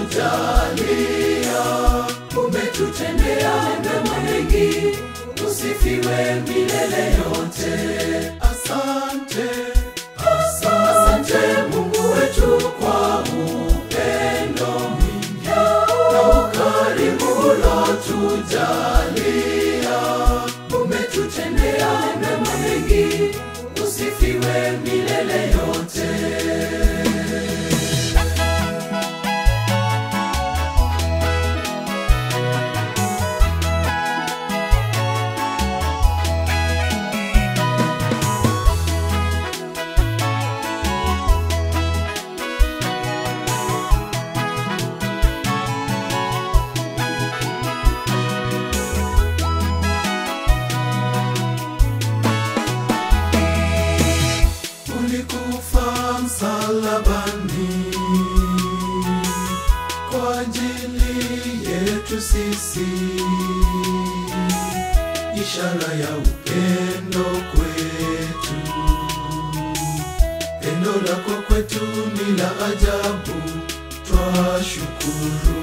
ulotujalia. Umetutendea mema mengi, usifiwe milele yote. Asante, asante Mungu wetu kwa upendo mwingi na ukarimu ulotujalia. Umetutendea mema mengi, usifiwe milele yote. Ulikufa msalabani kwa ajili yetu sisi, ishara ya upendo kwetu. Pendo lako kwetu ni la ajabu, twashukuru.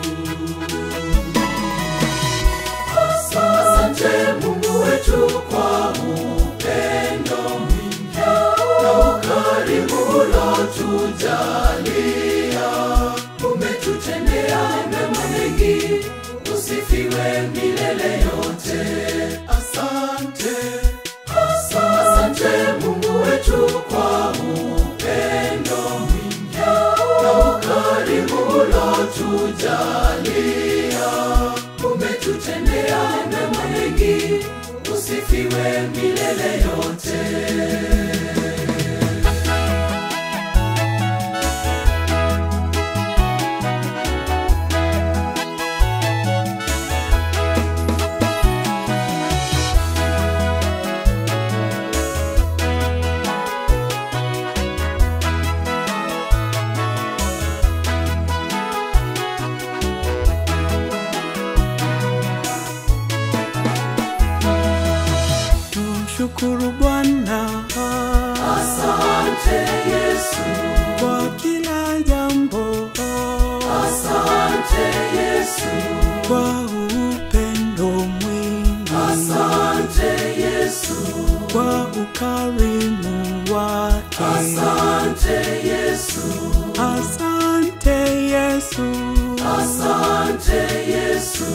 Asante Mungu wetu kwa upendo mwingi na ukarimu ulotujalia. Umetutendea mema mengi, usifiwe milele yote. Asante, asante Mungu wetu kwa upendo mwingi na ukarimu ulotujalia. Umetutendea mema mengi, usifiwe milele yote. Shukuru Bwana, asante Yesu, kwa kila jambo. Asante Yesu, kwa upendo mwingi. Asante Yesu, kwa ukarimu wake. Asante Yesu, Asante Yesu, Asante Yesu,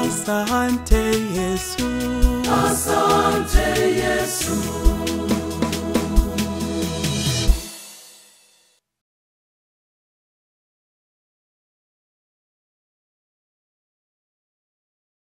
Asante Yesu, Asante Yesu.